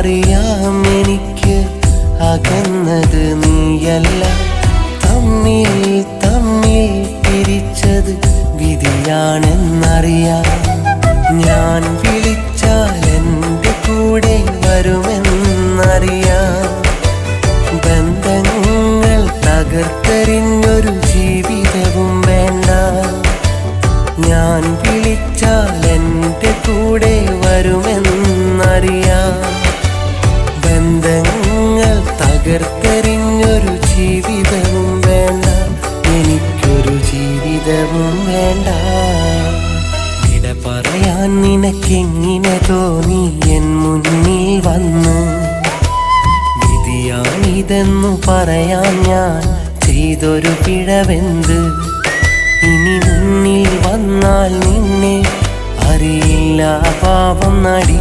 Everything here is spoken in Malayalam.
അറിയാം എനിക്ക് അകന്നത് നീയല്ല. തമ്മിൽ തമ്മിൽ പിരിച്ചത് വിധിയാണെന്നറിയാം. ഞാൻ വിളിച്ചാൽ എൻ്റെ കൂടെ വരുമെന്നറിയാം. ബന്ധങ്ങൾ തകർത്തെറിഞ്ഞൊരു ജീവിതവും വേണ്ട. ഞാൻ വിളിച്ചാൽ എൻ്റെ കൂടെ വരുമെന്നറിയാം. ബന്ധങ്ങൾ തകർത്തെറിഞ്ഞൊരു ജീവിതവും വേണ്ട. എനിക്കൊരു ജീവിതവും വേണ്ട. വിട പറയാൻ നിനക്കെങ്ങനെ തോന്നി എൻ മുന്നിൽ വന്നു? വിധിയാണിതെന്നു പറയാൻ ഞാൻ ചെയ്തൊരു പിഴവെന്ത്? ഇനി മുന്നിൽ വന്നാൽ നിന്നെ അറിയില്ല പാപം നടി